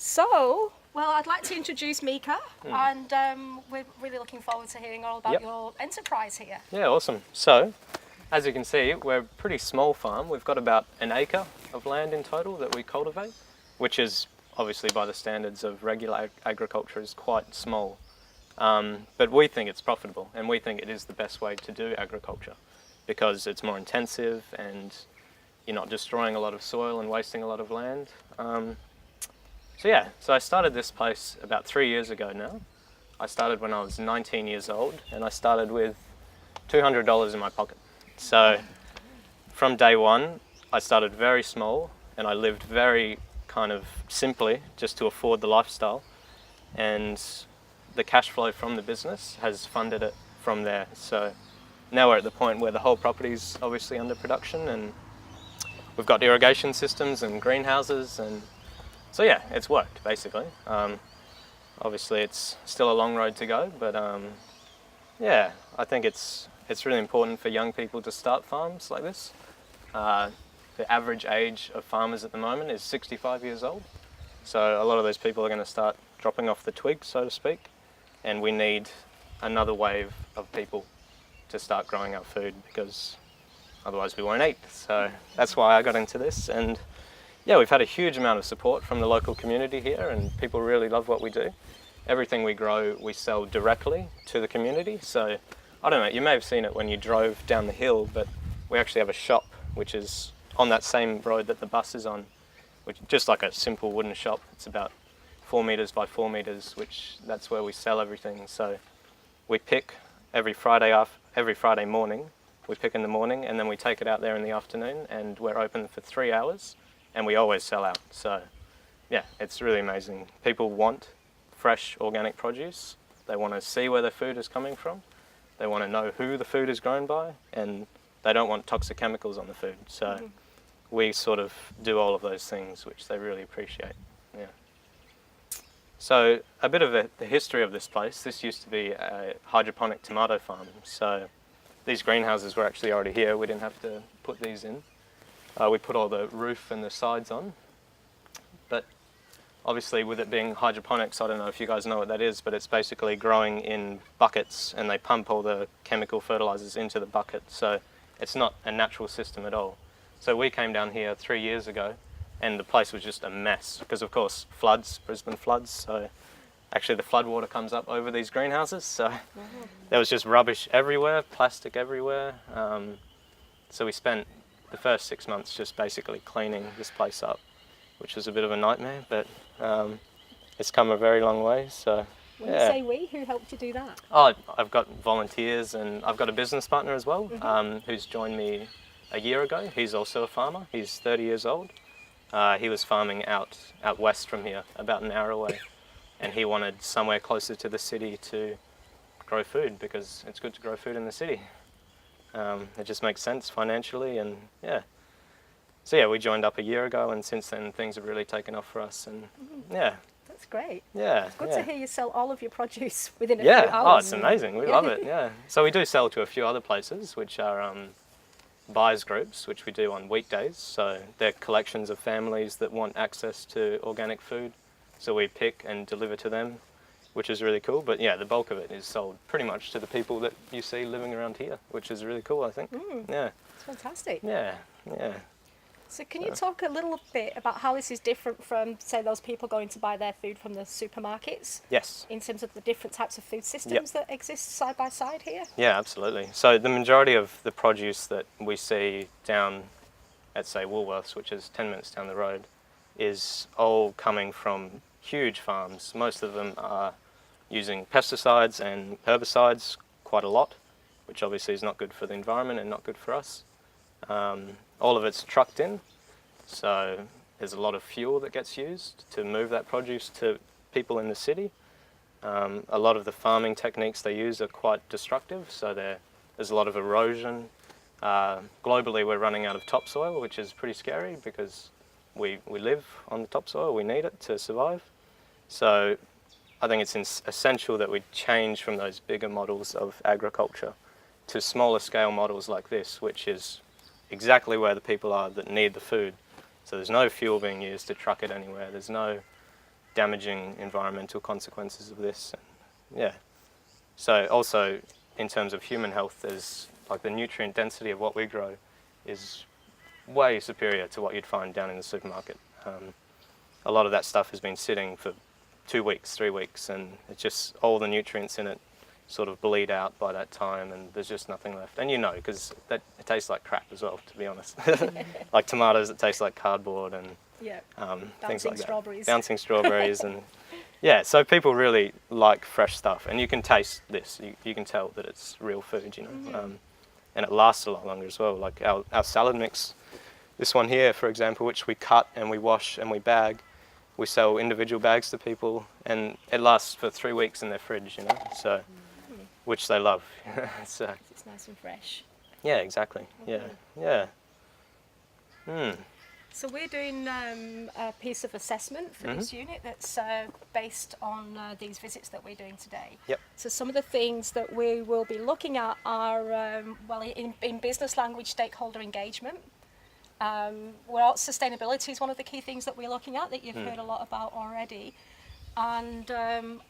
So, well, I'd like to introduce Micah, and we're really looking forward to hearing all about Yep. your enterprise here. Yeah, awesome. So, as you can see, we're a pretty small farm. We've got about an acre of land in total that we cultivate, which is obviously by the standards of regular agriculture is quite small. But we think it's profitable, and we think it is the best way to do agriculture because it's more intensive and you're not destroying a lot of soil and wasting a lot of land. So I started this place about 3 years ago now. I started when I was 19 years old, and I started with $200 in my pocket. So from day one, I started very small, and I lived very kind of simply just to afford the lifestyle. And the cash flow from the business has funded it from there. So now we're at the point where the whole property's obviously under production, and we've got irrigation systems and greenhouses, and so yeah, it's worked basically. Obviously it's still a long road to go, but yeah, I think it's really important for young people to start farms like this. The average age of farmers at the moment is 65 years old. So a lot of those people are going to start dropping off the twig, so to speak, and we need another wave of people to start growing our food because otherwise we won't eat. So that's why I got into this, and yeah, we've had a huge amount of support from the local community here, and people really love what we do. Everything we grow, we sell directly to the community. So I don't know, you may have seen it when you drove down the hill, but we actually have a shop which is on that same road that the bus is on, which is just like a simple wooden shop. It's about 4 meters by 4 meters, which that's where we sell everything. So we pick every Friday morning. We pick in the morning, and then we take it out there in the afternoon, and we're open for 3 hours, and we always sell out. So yeah, it's really amazing. People want fresh organic produce. They want to see where their food is coming from. They want to know who the food is grown by, and they don't want toxic chemicals on the food. So we sort of do all of those things, which they really appreciate. Yeah. So a bit of the history of this place. This used to be a hydroponic tomato farm. So these greenhouses were actually already here. We didn't have to put these in. We put all the roof and the sides on. But obviously with it being hydroponics, I don't know if you guys know what that is, but it's basically growing in buckets, and they pump all the chemical fertilizers into the bucket. So it's not a natural system at all. So we came down here 3 years ago, and the place was just a mess because of course floods, Brisbane floods. So actually the flood water comes up over these greenhouses. So there was just rubbish everywhere, plastic everywhere. So we spent the first 6 months just basically cleaning this place up, which was a bit of a nightmare, but it's come a very long way. So When you say we, who helped you do that? Oh, I've got volunteers, and I've got a business partner as well, who's joined me a year ago. He's also a farmer. He's 30 years old. He was farming out west from here, about an hour away, and he wanted somewhere closer to the city to grow food because it's good to grow food in the city. It just makes sense financially, and yeah. So yeah, we joined up a year ago, and since then things have really taken off for us, and yeah. That's great. Yeah. It's good to hear you sell all of your produce within a few hours. Oh, it's amazing. We love it, yeah. So we do sell to a few other places, which are buyers groups, which we do on weekdays. So they're collections of families that want access to organic food. So we pick and deliver to them, which is really cool. But yeah, the bulk of it is sold pretty much to the people that you see living around here, which is really cool, I think. Yeah. It's fantastic. Yeah, yeah. So can you talk a little bit about how this is different from, say, those people going to buy their food from the supermarkets? Yes. In terms of the different types of food systems that exist side by side here? Yeah, absolutely. So the majority of the produce that we see down at, say, Woolworths, which is 10 minutes down the road, is all coming from huge farms. Most of them are using pesticides and herbicides quite a lot, which obviously is not good for the environment and not good for us. All of it's trucked in, so there's a lot of fuel that gets used to move that produce to people in the city. A lot of the farming techniques they use are quite destructive, so there's a lot of erosion. Globally, we're running out of topsoil, which is pretty scary because we live on the topsoil, we need it to survive. So I think it's essential that we change from those bigger models of agriculture to smaller scale models like this, which is exactly where the people are that need the food. So there's no fuel being used to truck it anywhere. There's no damaging environmental consequences of this. And, yeah. So also in terms of human health, there's like the nutrient density of what we grow is way superior to what you'd find down in the supermarket. A lot of that stuff has been sitting for 2 weeks, 3 weeks, and it's just all the nutrients in it sort of bleed out by that time, and there's just nothing left. And you know, because it tastes like crap as well, to be honest. Like tomatoes that taste like cardboard, and things like strawberries. that. Bouncing strawberries. And yeah, so people really like fresh stuff, and you can taste this. You can tell that it's real food, you know. And it lasts a lot longer as well. Like our salad mix, this one here, for example, which we cut and we wash and we bag. We sell individual bags to people, and it lasts for 3 weeks in their fridge, you know. So, which they love. So it's nice and fresh. Yeah, exactly. Yeah. So we're doing a piece of assessment for this unit that's based on these visits that we're doing today. Yep. So some of the things that we will be looking at are, in business language, stakeholder engagement. Sustainability is one of the key things that we're looking at that you've heard a lot about already. And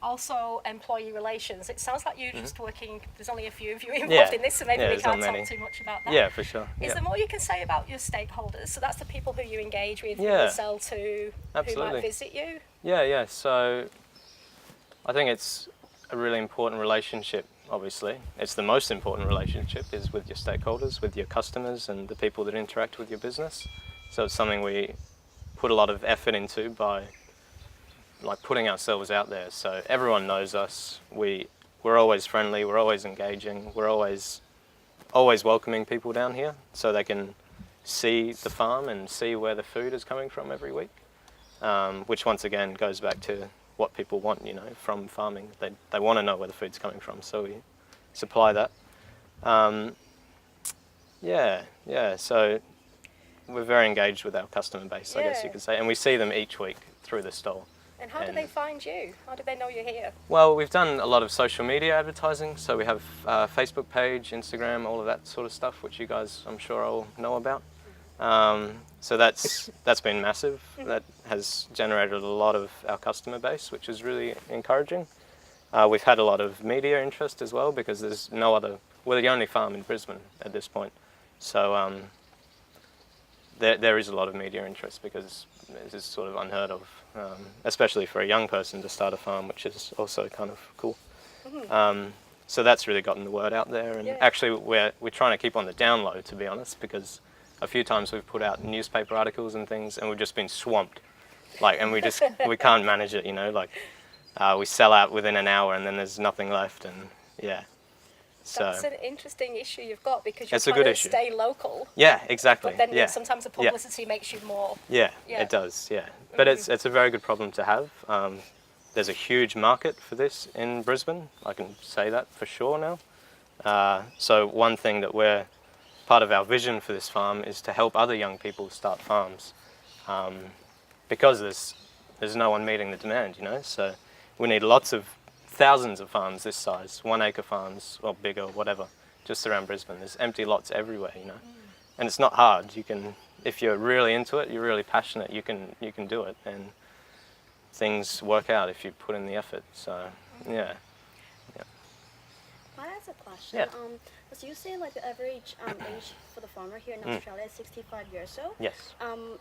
also employee relations. It sounds like you're just working, there's only a few of you involved in this, so maybe we can't talk too much about that. Yeah, for sure. Is there more you can say about your stakeholders? So that's the people who you engage with, who you sell to, who might visit you? Yeah. So I think it's a really important relationship, obviously. It's the most important relationship is with your stakeholders, with your customers and the people that interact with your business. So it's something we put a lot of effort into by like putting ourselves out there, so everyone knows us. We're always friendly, we're always engaging, we're always welcoming people down here so they can see the farm and see where the food is coming from every week, which once again goes back to what people want, you know, from farming. They want to know where the food's coming from, so we supply that. So we're very engaged with our customer base, I guess you could say, and we see them each week through the stall. And how do they find you? How do they know you're here? Well, we've done a lot of social media advertising, so we have a Facebook page, Instagram, all of that sort of stuff, which you guys, I'm sure, all know about. So that's been massive. That has generated a lot of our customer base, which is really encouraging. We've had a lot of media interest as well, because there's no other, we're the only farm in Brisbane at this point. So there is a lot of media interest because this is sort of unheard of, especially for a young person to start a farm, which is also kind of cool. So that's really gotten the word out there, and actually we're trying to keep on the down low, to be honest, because a few times we've put out newspaper articles and things, and we've just been swamped, like, and we can't manage it, you know, like we sell out within an hour and then there's nothing left, and So that's an interesting issue you've got, because you're trying to stay local. Yeah, exactly. But then sometimes the publicity makes you more. Yeah, it does. Yeah, but it's a very good problem to have. There's a huge market for this in Brisbane. I can say that for sure now. So one thing that part of our vision for this farm is to help other young people start farms, because there's no one meeting the demand, you know. So we need thousands of farms this size, 1 acre farms or bigger, whatever, just around Brisbane. There's empty lots everywhere, you know, and it's not hard. You can, if you're really into it, you're really passionate, you can do it, and things work out if you put in the effort. So yeah. I ask a question. Yeah. As you say, like the average age for the farmer here in Australia is 65 years old. Yes.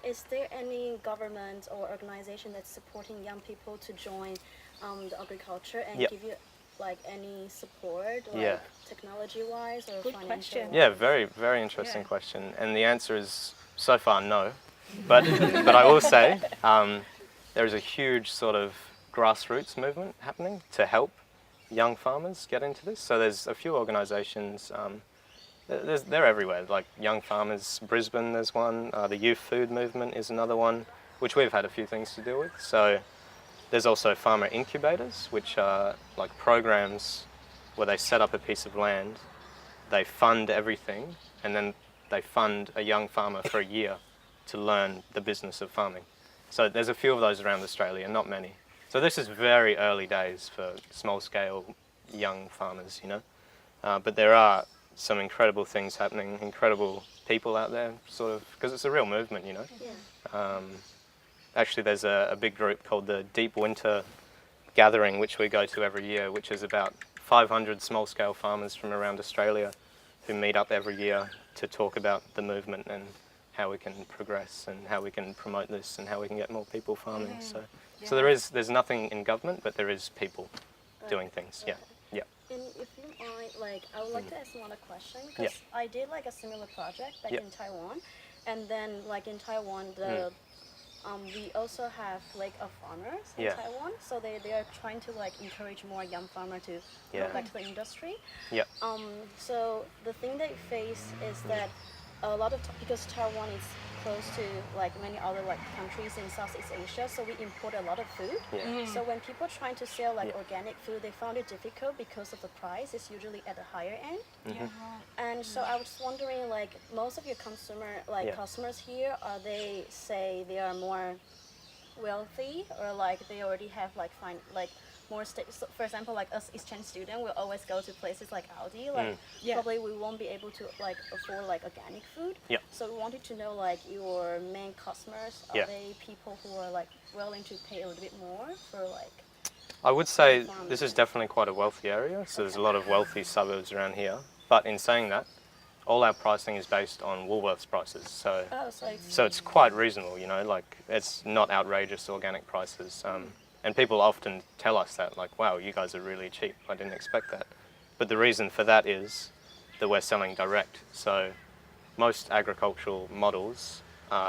Is there any government or organization that's supporting young people to join the agriculture and give you like any support, like technology-wise or Good financial? question. Yeah, very, very interesting question, and the answer is so far no, but I will say there is a huge sort of grassroots movement happening to help young farmers get into this. So there's a few organisations, they're everywhere, like Young Farmers Brisbane, there's one, the Youth Food Movement is another one, which we've had a few things to do with. So there's also farmer incubators, which are like programs where they set up a piece of land, they fund everything, and then they fund a young farmer for a year to learn the business of farming. So there's a few of those around Australia, not many. So this is very early days for small-scale young farmers, you know. But there are some incredible things happening, incredible people out there, sort of, because it's a real movement, you know. actually there's a big group called the Deep Winter Gathering, which we go to every year, which is about 500 small-scale farmers from around Australia who meet up every year to talk about the movement and how we can progress and how we can promote this and how we can get more people farming. So there's nothing in government, but there is people doing things. Yeah. And if you mind, like, I would like to ask another question, because I did like a similar project back in Taiwan, and then like in Taiwan, we also have like a farmers in Taiwan, so they are trying to like encourage more young farmer to go back to the industry. So the thing they face is that a lot of because Taiwan is close to like many other like countries in Southeast Asia, so we import a lot of food. So when people trying to sell like organic food, they found it difficult because of the price is usually at the higher end. And so I was wondering, like, most of your customers here, are they say they are more wealthy, or like they already have like more so for example, like us exchange student will always go to places like Aldi, like probably we won't be able to like afford like organic food. So we wanted to know, like, your main customers, are they people who are like willing to pay a little bit more for like? I would say this is definitely quite a wealthy area, so there's a lot of wealthy suburbs around here. But in saying that, all our pricing is based on Woolworths prices, so it's quite reasonable, you know, like it's not outrageous organic prices. And people often tell us that, like, wow, you guys are really cheap. I didn't expect that. But the reason for that is that we're selling direct. So most agricultural models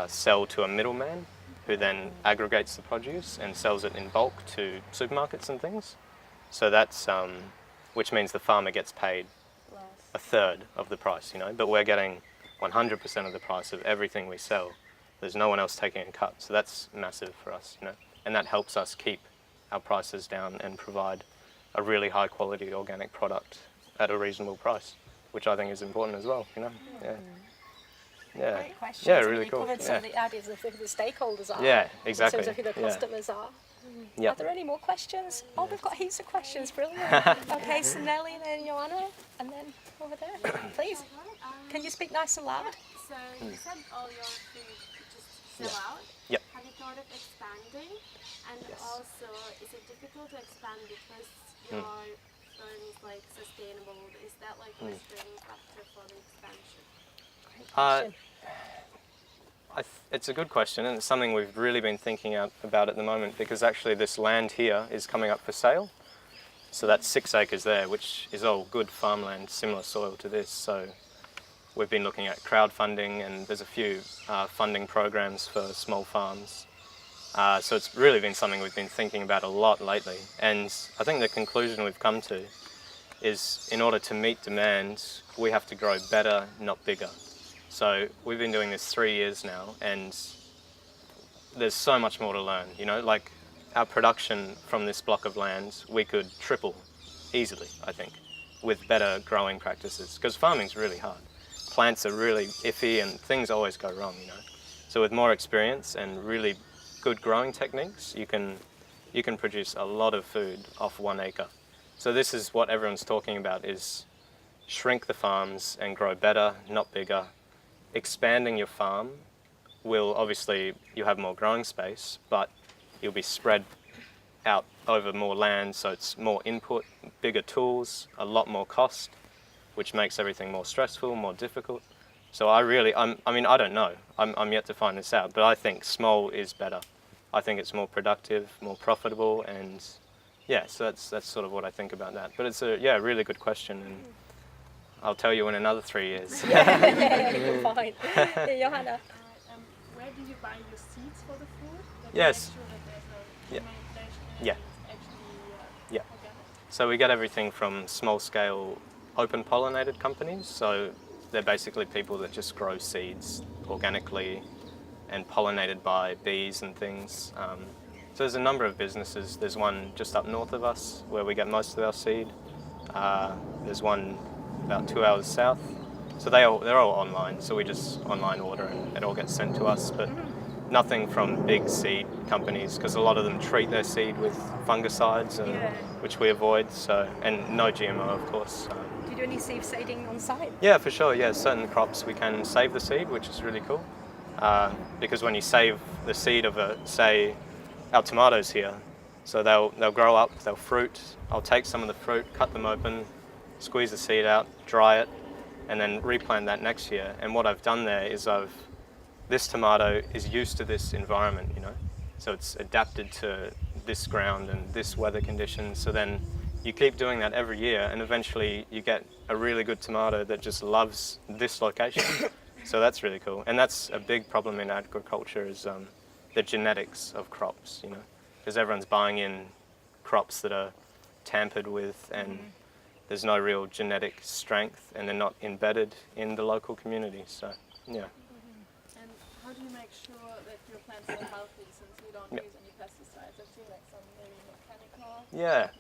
sell to a middleman who then aggregates the produce and sells it in bulk to supermarkets and things. So that's, which means the farmer gets paid a third of the price, you know, but we're getting 100% of the price of everything we sell. There's no one else taking a cut. So that's massive for us, you know. And that helps us keep our prices down and provide a really high quality organic product at a reasonable price, which I think is important as well, you know. Great question. Yeah, really cool. Covered some of the areas of who the stakeholders are. Yeah, exactly. In terms of who the customers are. Are there any more questions? Oh, we've got heaps of questions. Brilliant. Okay, so Nelly, then Joanna, and then over there. Please. Can you speak nice and loud? So you said all your food just sell out. Have you thought of expanding? And also, is it difficult to expand because your firm is like sustainable? Is that like a restraining factor for the expansion? It's a good question, and it's something we've really been thinking about at the moment, because actually this land here is coming up for sale. So that's 6 acres there, which is all good farmland, similar soil to this. So we've been looking at crowdfunding, and there's a few funding programs for small farms. So it's really been something we've been thinking about a lot lately. And I think the conclusion we've come to is, in order to meet demand, we have to grow better, not bigger. So we've been doing this 3 years now, and there's so much more to learn, you know, like our production from this block of land, we could triple easily, I think, with better growing practices, because farming's really hard. Plants are really iffy and things always go wrong, you know. So with more experience and really good growing techniques, you can produce a lot of food off 1 acre. So this is what everyone's talking about, is shrink the farms and grow better, not bigger. Expanding your farm will, obviously, you have more growing space, but you'll be spread out over more land, so it's more input, bigger tools, a lot more cost, which makes everything more stressful, more difficult. So I mean, I don't know. I'm yet to find this out, but I think small is better. I think it's more productive, more profitable, and so that's sort of what I think about that. But it's a really good question, and I'll tell you in another 3 years. Fine. Johanna. Where do you buy your seeds for the food? Yes. Yeah. So we get everything from small-scale open pollinated companies. So they're basically people that just grow seeds organically and pollinated by bees and things. So there's a number of businesses. There's one just up north of us where we get most of our seed. There's one about 2 hours south. So they're all online. So we just online order and it all gets sent to us. But nothing from big seed companies, because a lot of them treat their seed with fungicides, and which we avoid. So, and no GMO, of course. Do you do any seed seeding on site? Yeah, for sure. Yeah, certain crops we can save the seed, which is really cool. because when you save the seed of say our tomatoes here, so they'll grow up, they'll fruit. I'll take some of the fruit, cut them open, squeeze the seed out, dry it, and then replant that next year. And what I've done there is this tomato is used to this environment, you know, so it's adapted to this ground and this weather conditions. So then you keep doing that every year, and eventually you get a really good tomato that just loves this location. So that's really cool. And that's a big problem in agriculture is the genetics of crops, you know, because everyone's buying in crops that are tampered with, and there's no real genetic strength, and they're not embedded in the local community. So, yeah. And how do you make sure that your plants are healthy since you don't use any pesticides? I've seen like some maybe mechanical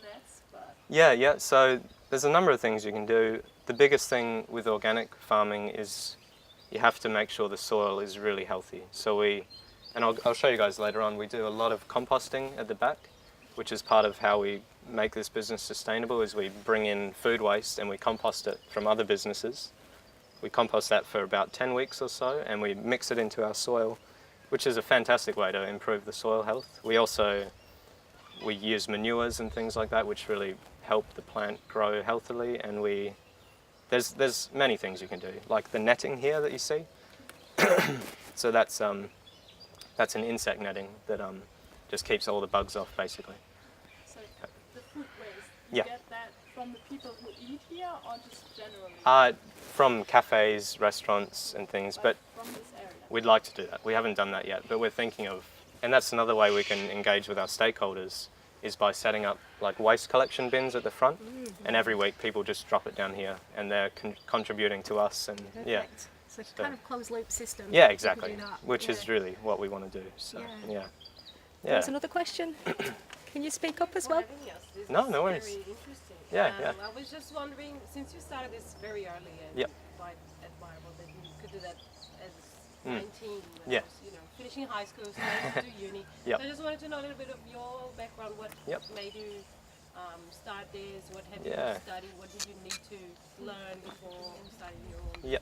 nets, but... Yeah. So there's a number of things you can do. The biggest thing with organic farming is you have to make sure the soil is really healthy. So I'll show you guys later on, we do a lot of composting at the back, which is part of how we make this business sustainable, is we bring in food waste and we compost it from other businesses. We compost that for about 10 weeks or so, and we mix it into our soil, which is a fantastic way to improve the soil health. We use manures and things like that, which really help the plant grow healthily. And there's many things you can do, like the netting here that you see. So that's an insect netting that just keeps all the bugs off, basically. So the food waste, you get that from the people who eat here, or just generally? From cafes, restaurants and things, but from this area? we'd like to do that. We haven't done that yet, but we're thinking of, and that's another way we can engage with our stakeholders, is by setting up like waste collection bins at the front, and every week people just drop it down here, and they're contributing to us, and Perfect. So kind of closed loop system. Yeah, exactly, which Yeah. is really what we want to do. So yeah. There's another question. Can you speak up as well? No worries. Very interesting. Yeah. I was just wondering, since you started this very early and quite admirable that you could do that as 19, when Yeah. I was, finishing high school, starting to do uni. Yep. So I just wanted to know a little bit of your background. What made you start this? What have you studied? What did you need to learn before starting your own business?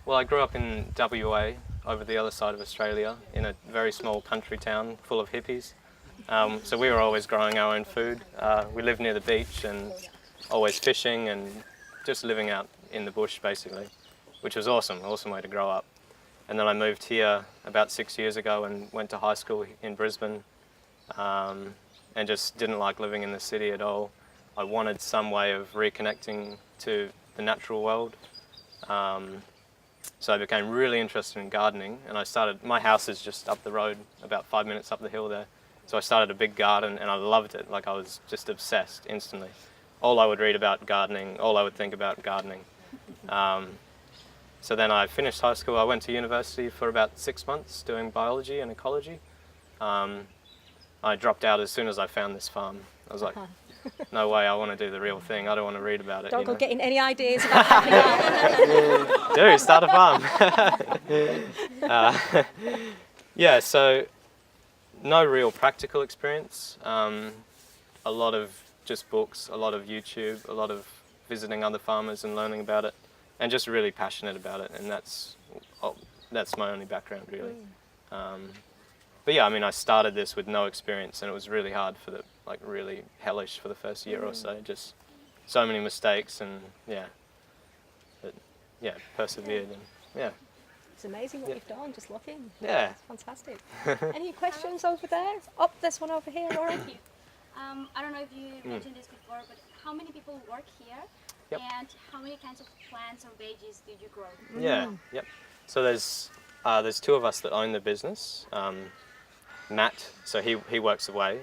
Well, I grew up in WA, over the other side of Australia, in a very small country town full of hippies. So we were always growing our own food. We lived near the beach and always fishing and just living out in the bush, basically, which was awesome way to grow up. And then I moved here about 6 years ago and went to high school in Brisbane, and just didn't like living in the city at all. I wanted some way of reconnecting to the natural world. So I became really interested in gardening, and my house is just up the road, about 5 minutes up the hill there. So I started a big garden, and I loved it. Like, I was just obsessed instantly. All I would read about gardening, all I would think about gardening. So then I finished high school. I went to university for about 6 months doing biology and ecology. I dropped out as soon as I found this farm. I was like, no way, I want to do the real thing. I don't want to read about it. Don't go getting any ideas about helping out. Do, start a farm. So no real practical experience. A lot of just books, a lot of YouTube, a lot of visiting other farmers and learning about it, and just really passionate about it. And that's my only background, really. But yeah, I mean, I started this with no experience, and it was really hard really hellish for the first year or so. Just so many mistakes, and persevered, and It's amazing what you've done, just looking. Yeah. It's fantastic. Any questions over there? Oh, there's one over here, Laura. Thank you. I don't know if you mentioned this before, but how many people work here? Yep. And how many kinds of plants or veggies did you grow? Yep. So there's two of us that own the business. Matt, so he works away.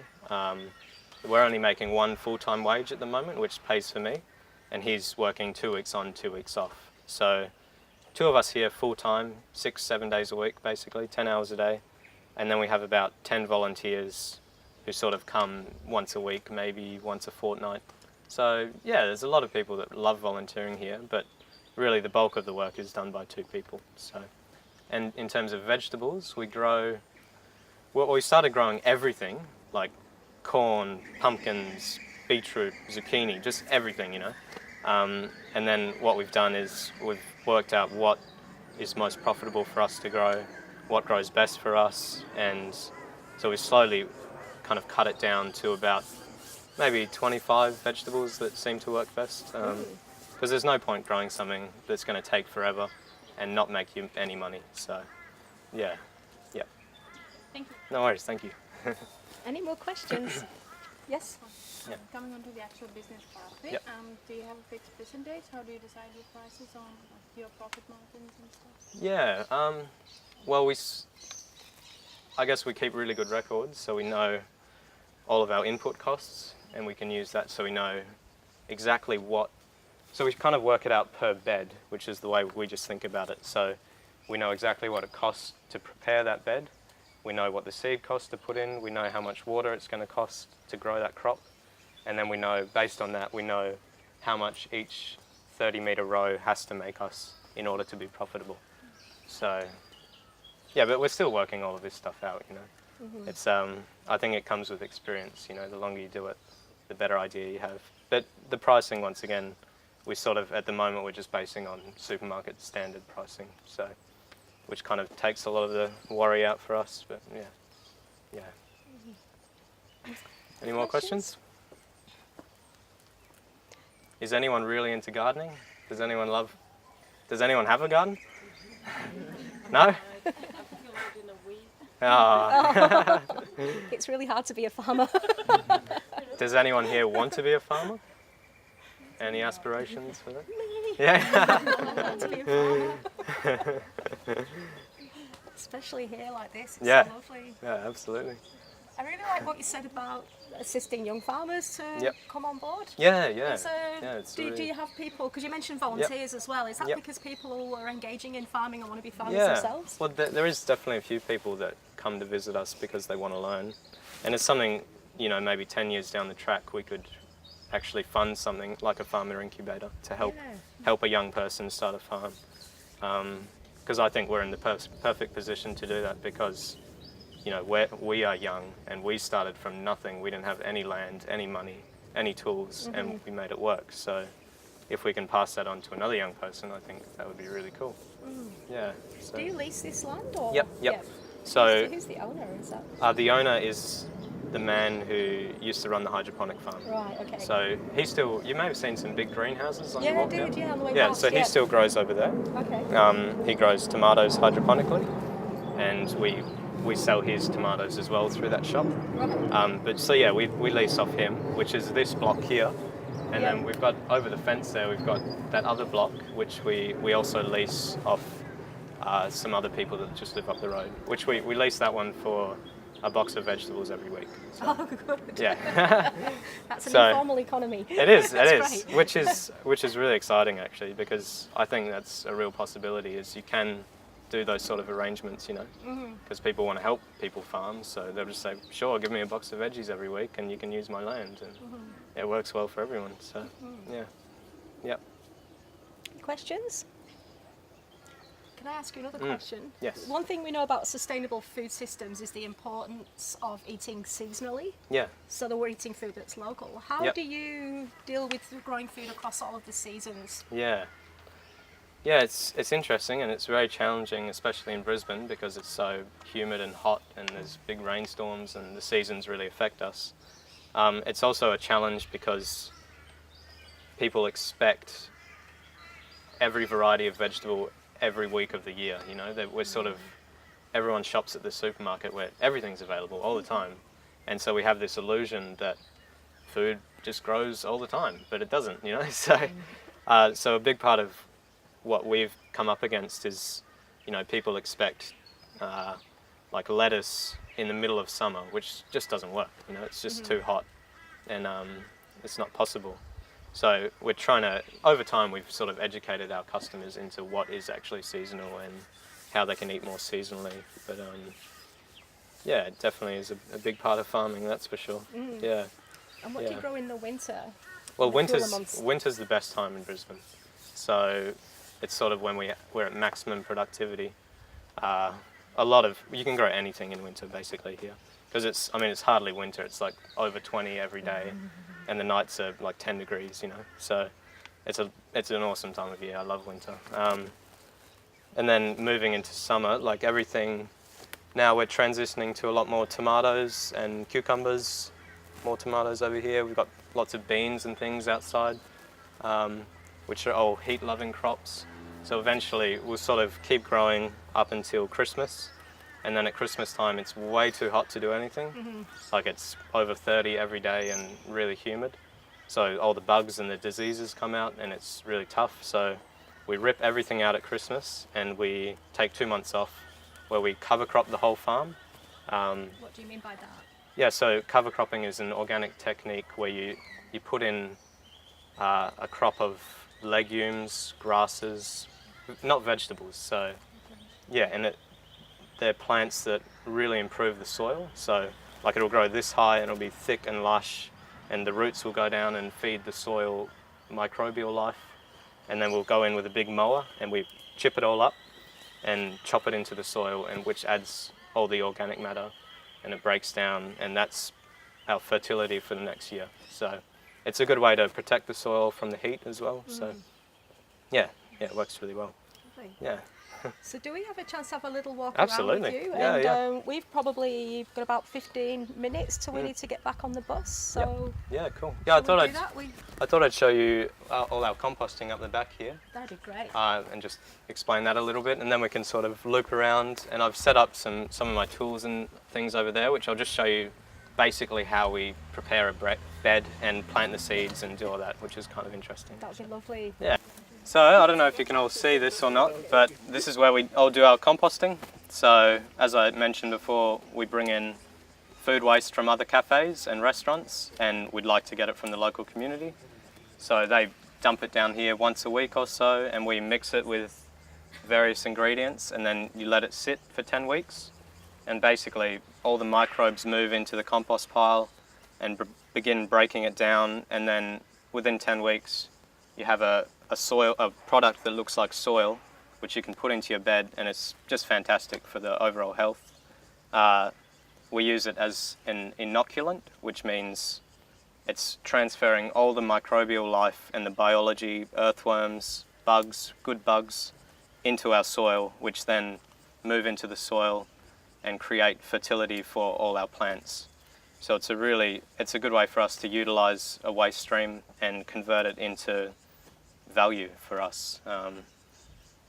We're only making one full-time wage at the moment, which pays for me, and he's working 2 weeks on, 2 weeks off. So two of us here full-time, 6-7 days a week, basically, 10 hours a day. And then we have about 10 volunteers who sort of come once a week, maybe once a fortnight. So yeah, there's a lot of people that love volunteering here, but really the bulk of the work is done by 2 people. So, and in terms of vegetables, we started growing everything, like corn, pumpkins, beetroot, zucchini, just everything, And then what we've done is we've worked out what is most profitable for us to grow, what grows best for us, and so we slowly kind of cut it down to about maybe 25 vegetables that seem to work best. Because there's no point growing something that's going to take forever and not make you any money. So, yeah. Thank you. No worries, thank you. Any more questions? Yes? Yeah. Coming on to the actual business part of it, Yep. do you have a fixed business date? How do you decide your prices on your profit margins and stuff? Yeah, well, I guess we keep really good records, so we know all of our input costs, and we can use that so we know exactly what, so we kind of work it out per bed, which is the way we just think about it. So we know exactly what it costs to prepare that bed. We know what the seed costs to put in. We know how much water it's going to cost to grow that crop. And then we know, based on that, we know how much each 30-metre row has to make us in order to be profitable. So, yeah, but we're still working all of this stuff out, you know. It's, I think it comes with experience, you know, the longer you do it, the better idea you have. But the pricing, once again, we sort of, at the moment, we're just basing on supermarket standard pricing, so, which kind of takes a lot of the worry out for us, but yeah. Any more questions? Is anyone really into gardening? Does anyone have a garden? No? I feel like in a week. Ah. It's really hard to be a farmer. Does anyone here want to be a farmer? Any aspirations for that? Yeah. To be a farmer. Especially here like this. It's Yeah. so lovely. Yeah, absolutely. I really like what you said about assisting young farmers to Yep. come on board. Yeah. It's, It's do really- you have people, because you mentioned volunteers as well, is that Yep. because people are engaging in farming and want to be farmers Yeah. themselves? Well, there is definitely a few people that come to visit us because they want to learn. And it's something, you know, maybe 10 years down the track we could actually fund something like a farmer incubator to help a young person start a farm. Because I think we're in the perfect position to do that because, you know, we are young and we started from nothing. We didn't have any land, any money, any tools, and we made it work. So if we can pass that on to another young person, I think that would be really cool. Yeah. So. Do you lease this land? Or? Yep. Yeah. So Who's the owner? Is that? the owner is the man who used to run the hydroponic farm. Right, okay. So he still, you may have seen some big greenhouses on the Yeah, I walk did, down. yeah, on the way Yeah, past, so he yeah. still grows over there. Okay. He grows tomatoes hydroponically, and we sell his tomatoes as well through that shop. Right. But so yeah, we lease off him, which is this block here, and Yeah. then we've got over the fence there, we've got that other block, which we also lease off some other people that just live up the road, which we lease that one for a box of vegetables every week. So, Oh, good. yeah. That's an So- informal economy. It is, That's great. which is really exciting actually, because I think that's a real possibility. Is you can do those sort of arrangements, you know, because people want to help people farm, so they'll just say, sure, give me a box of veggies every week, and you can use my land, and it works well for everyone. So, yeah. Questions? Can I ask you another question? Yes. One thing we know about sustainable food systems is the importance of eating seasonally. Yeah. So that we're eating food that's local. How Yep. do you deal with growing food across all of the seasons? Yeah. Yeah, it's interesting and it's very challenging, especially in Brisbane, because it's so humid and hot and there's big rainstorms and the seasons really affect us. It's also a challenge because people expect every variety of vegetable every week of the year, you know. We're sort of, everyone shops at the supermarket where everything's available all the time. And so we have this illusion that food just grows all the time, but it doesn't, you know. So a big part of what we've come up against is, you know, people expect like lettuce in the middle of summer, which just doesn't work, you know, it's just too hot and it's not possible. So we're trying to, over time we've sort of educated our customers into what is actually seasonal and how they can eat more seasonally. But yeah, it definitely is a big part of farming, that's for sure. Yeah. And what do you grow in the winter? Well, in the cooler months? winter's the best time in Brisbane. So it's sort of when we're at maximum productivity. You can grow anything in winter basically here. Because it's hardly winter, it's like over 20 every day. And the nights are like 10 degrees, you know. So it's an awesome time of year, I love winter. And then moving into summer, like everything, now we're transitioning to a lot more tomatoes and cucumbers, more tomatoes over here. We've got lots of beans and things outside, which are all heat-loving crops. So eventually we'll sort of keep growing up until Christmas. And then at Christmas time, it's way too hot to do anything. Like it's over 30 every day and really humid. So all the bugs and the diseases come out and it's really tough. So we rip everything out at Christmas and we take 2 months off where we cover crop the whole farm. What do you mean by that? Yeah, so cover cropping is an organic technique where you put in a crop of legumes, grasses, not vegetables. So yeah, and they're plants that really improve the soil. So like it'll grow this high and it'll be thick and lush, and the roots will go down and feed the soil microbial life. And then we'll go in with a big mower and we chip it all up and chop it into the soil, and which adds all the organic matter and it breaks down, and that's our fertility for the next year. So it's a good way to protect the soil from the heat as well. So yeah, it works really well. Lovely. Yeah. So do we have a chance to have a little walk Absolutely. around with you? Yeah, and yeah. We've probably got about 15 minutes till we need to get back on the bus. So Yeah, cool. Yeah, shall we do that? I thought I'd show you all our composting up the back here, That'd be great. and just explain that a little bit, and then we can sort of loop around. And I've set up some of my tools and things over there, which I'll just show you basically how we prepare a bed and plant the seeds and do all that, which is kind of interesting. That would be lovely. Yeah. So I don't know if you can all see this or not, but this is where we all do our composting. So as I mentioned before, we bring in food waste from other cafes and restaurants, and we'd like to get it from the local community. So they dump it down here once a week or so, and we mix it with various ingredients, and then you let it sit for 10 weeks. And basically all the microbes move into the compost pile and begin breaking it down, and then within 10 weeks you have a product that looks like soil, which you can put into your bed, and it's just fantastic for the overall health. We use it as an inoculant, which means it's transferring all the microbial life and the biology, earthworms, bugs, good bugs, into our soil, which then move into the soil and create fertility for all our plants. So it's a good way for us to utilize a waste stream and convert it into value for us.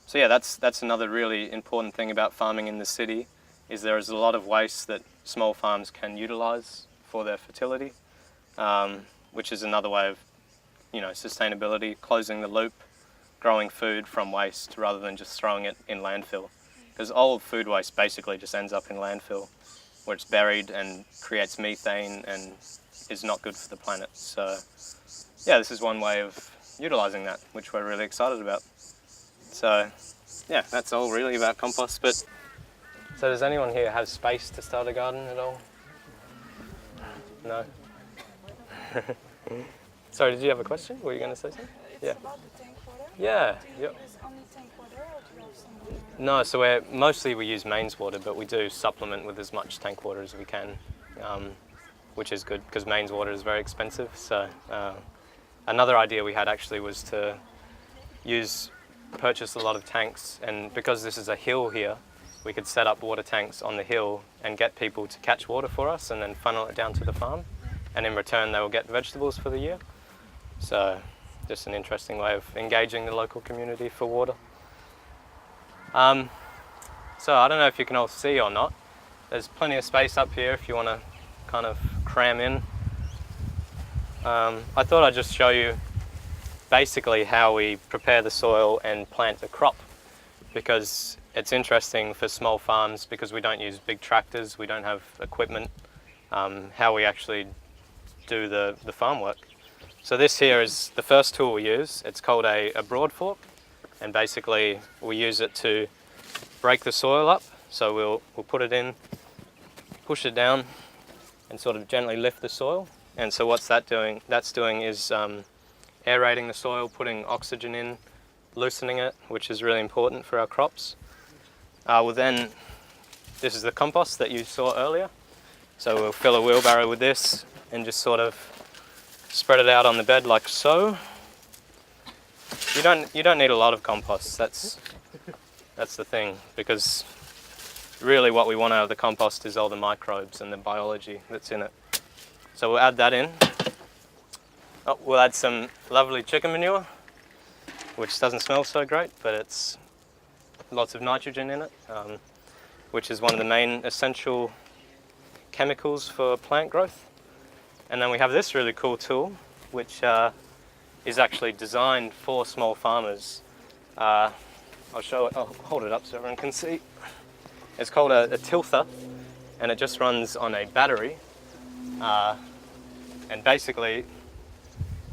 So yeah, that's another really important thing about farming in the city, is there is a lot of waste that small farms can utilize for their fertility, which is another way of, sustainability, closing the loop, growing food from waste rather than just throwing it in landfill. Because all food waste basically just ends up in landfill, where it's buried and creates methane and is not good for the planet. So yeah, this is one way of utilizing that, which we're really excited about. So yeah, that's all really about compost. But so does anyone here have space to start a garden at all? No? Sorry, did you have a question? Were you going to say something? It's about the tank water. Yeah. Do you use only tank water, or do you have some? No, so mostly we use mains water, but we do supplement with as much tank water as we can, which is good because mains water is very expensive. So another idea we had actually was to purchase a lot of tanks, and because this is a hill here, we could set up water tanks on the hill and get people to catch water for us and then funnel it down to the farm, and in return they will get vegetables for the year. So just an interesting way of engaging the local community for water. So I don't know if you can all see or not. There's plenty of space up here if you want to kind of cram in. I thought I'd just show you basically how we prepare the soil and plant a crop, because it's interesting for small farms because we don't use big tractors, we don't have equipment, how we actually do the farm work. So this here is the first tool we use. It's called a broad fork, and basically we use it to break the soil up. So we'll put it in, push it down, and sort of gently lift the soil. And so what's that doing? That's doing is aerating the soil, putting oxygen in, loosening it, which is really important for our crops. This is the compost that you saw earlier. So we'll fill a wheelbarrow with this and just sort of spread it out on the bed like so. You don't need a lot of compost. That's the thing, because really what we want out of the compost is all the microbes and the biology that's in it. So we'll add that in. Oh, we'll add some lovely chicken manure, which doesn't smell so great, but it's lots of nitrogen in it, which is one of the main essential chemicals for plant growth. And then we have this really cool tool, which is actually designed for small farmers. I'll show it, I'll hold it up so everyone can see. It's called a tilther, and it just runs on a battery. And basically,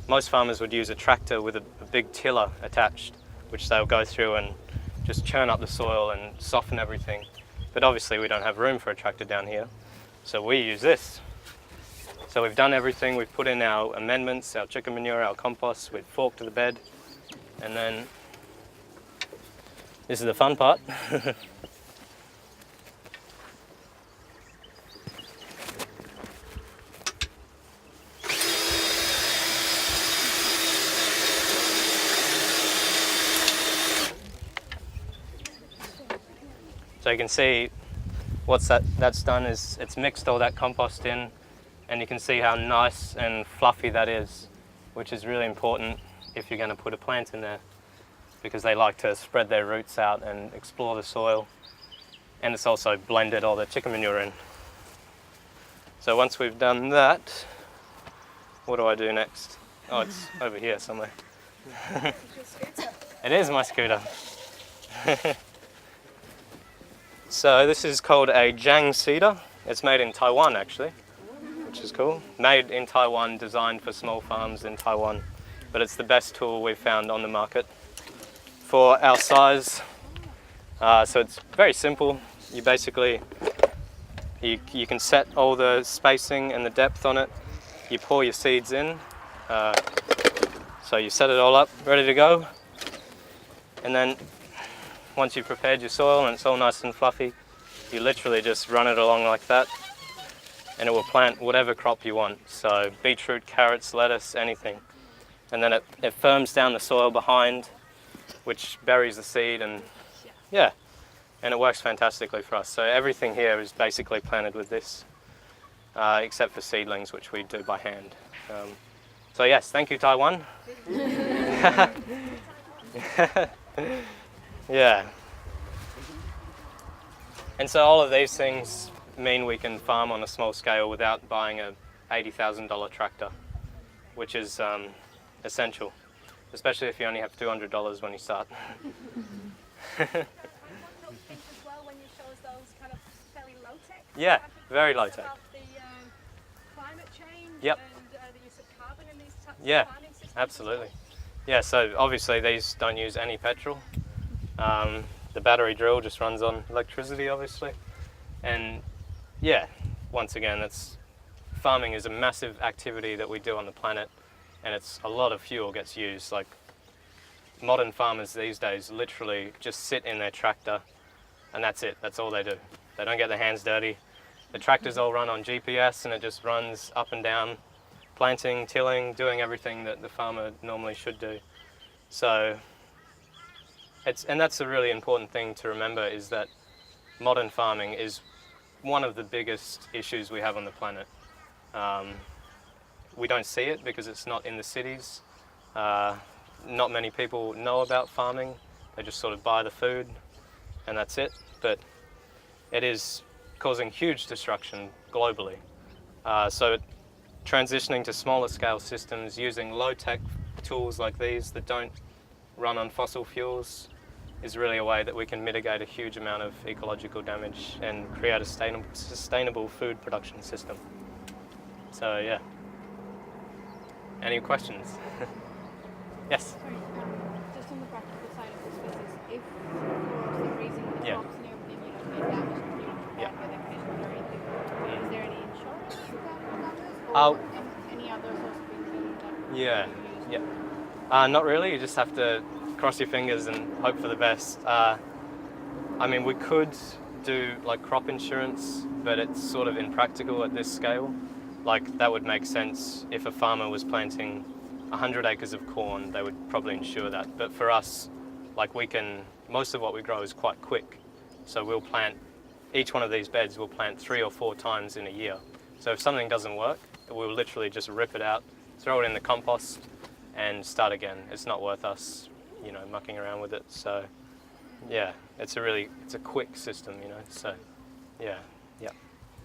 most farmers would use a tractor with a big tiller attached, which they'll go through and just churn up the soil and soften everything. But obviously we don't have room for a tractor down here, so we use this. So we've done everything, we've put in our amendments, our chicken manure, our compost, we've forked the bed, and then this is the fun part. So you can see that's done is it's mixed all that compost in, and you can see how nice and fluffy that is, which is really important if you're going to put a plant in there, because they like to spread their roots out and explore the soil. And it's also blended all the chicken manure in. So once we've done that, what do I do next? Oh, it's over here somewhere. It is my scooter. So this is called a Jang cedar. It's made in Taiwan actually, which is cool. Made in Taiwan, designed for small farms in Taiwan. But it's the best tool we've found on the market for our size. So it's very simple. You basically, you can set all the spacing and the depth on it. You pour your seeds in. So you set it all up, ready to go. And then once you've prepared your soil and it's all nice and fluffy, you literally just run it along like that, and it will plant whatever crop you want. So beetroot, carrots, lettuce, anything. And then it firms down the soil behind, which buries the seed, and yeah, and it works fantastically for us. So everything here is basically planted with this, except for seedlings, which we do by hand. So yes, thank you, Taiwan. Yeah. And so all of these things mean we can farm on a small scale without buying a $80,000 tractor, which is essential, especially if you only have $200 when you start. Yeah, very low tech. Yep. Yeah, absolutely. Yeah, so obviously these don't use any petrol. The battery drill just runs on electricity, obviously. And yeah, once again, farming is a massive activity that we do on the planet, and it's a lot of fuel gets used. Like modern farmers these days literally just sit in their tractor and that's it, that's all they do. They don't get their hands dirty. The tractors all run on GPS and it just runs up and down, planting, tilling, doing everything that the farmer normally should do. So and that's a really important thing to remember, is that modern farming is one of the biggest issues we have on the planet. We don't see it because it's not in the cities. Not many people know about farming. They just sort of buy the food and that's it. But it is causing huge destruction globally. So transitioning to smaller scale systems using low-tech tools like these that don't run on fossil fuels is really a way that we can mitigate a huge amount of ecological damage and create a sustainable food production system. So yeah. Any questions? Yes? Sorry, just on the practical side of this business, if for some reason the crops and everything, get damaged by the conditions or anything, is there any insurance that covers, or any other sorts of things that you use? Not really. You just have to cross your fingers and hope for the best. I mean, we could do like crop insurance, but it's sort of impractical at this scale. Like that would make sense if a farmer was planting 100 acres of corn, they would probably insure that. But for us, like we can most of what we grow is quite quick. So we'll plant, each one of these beds we'll plant 3 or 4 times in a year. So if something doesn't work, we'll literally just rip it out, throw it in the compost and start again. It's not worth us, mucking around with it. So yeah, it's a quick system, so yeah.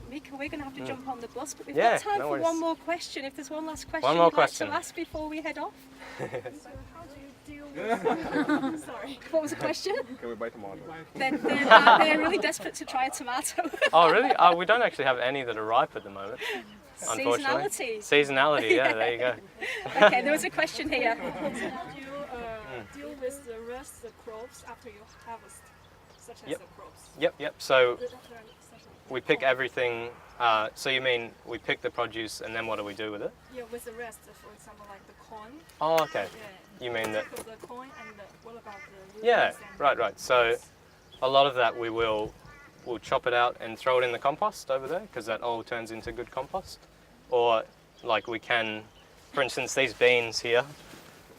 Micah, we're going to have to jump on the bus, but we've Yeah, got time no for worries. one more question. If there's one last question One more you'd question. like to ask before we head off. So how do you deal with sorry. What was the question? Can we buy tomato? They're really desperate to try a tomato. Oh really? We don't actually have any that are ripe at the moment, unfortunately. Seasonality. Seasonality, yeah, there you go. Okay, there was a question here. Do you deal with the rest of the crops after you harvest, such as Yep. the crops? Yep. So Is there such a- we pick everything, so you mean we pick the produce and then what do we do with it? Yeah, with the rest, for example, like the corn. Oh, okay. Yeah. You mean that? Take the corn and what about the Yeah, leaves and right. So a lot of that we'll chop it out and throw it in the compost over there because that all turns into good compost. Or like we can, for instance, these beans here,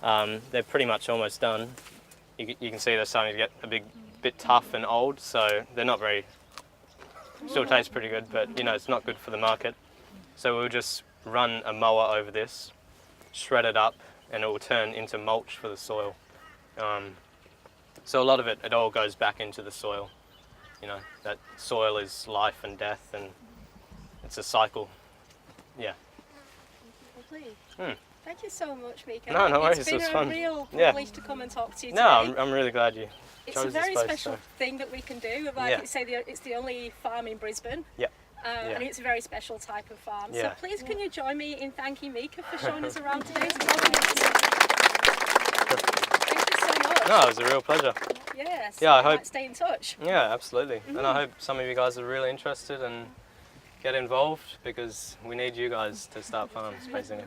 they're pretty much almost done. You can see they're starting to get a bit tough and old, so they're not very, still taste pretty good, but it's not good for the market. So we'll just run a mower over this, shred it up, and it will turn into mulch for the soil. So a lot of it all goes back into the soil. That soil is life and death, and it's a cycle. Yeah. Lovely. Hmm. Thank you so much, Micah. No worries, It's it been was a fun. real Yeah. privilege to come and talk to you No, today. I'm really glad you It's chose a very this place. special So. thing that we can do. Like Yeah. you say, it's the only farm in Brisbane. Yeah. And it's a very special type of farm. Yeah. So please can you join me in thanking Micah for showing us around today to talk to us. Thank you so much. No, it was a real pleasure. Yes. Yeah, I we hope- might stay in touch. Yeah, absolutely. And I hope some of you guys are really interested and get involved because we need you guys to start farms, basically.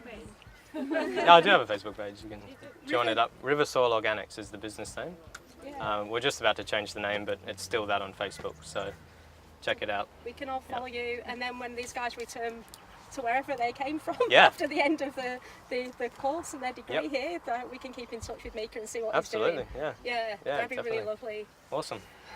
Yeah, I do have a Facebook page. You can join it up. River Soil Organics is the business name. Yeah. We're just about to change the name, but it's still that on Facebook. So check it out. We can all follow you, and then when these guys return to wherever they came from Yeah. after the end of the course and their degree Yep. here, that we can keep in touch with Micah and see what Absolutely. he's doing. Yeah. Yeah, Yeah, that'd be really definitely. lovely. Awesome.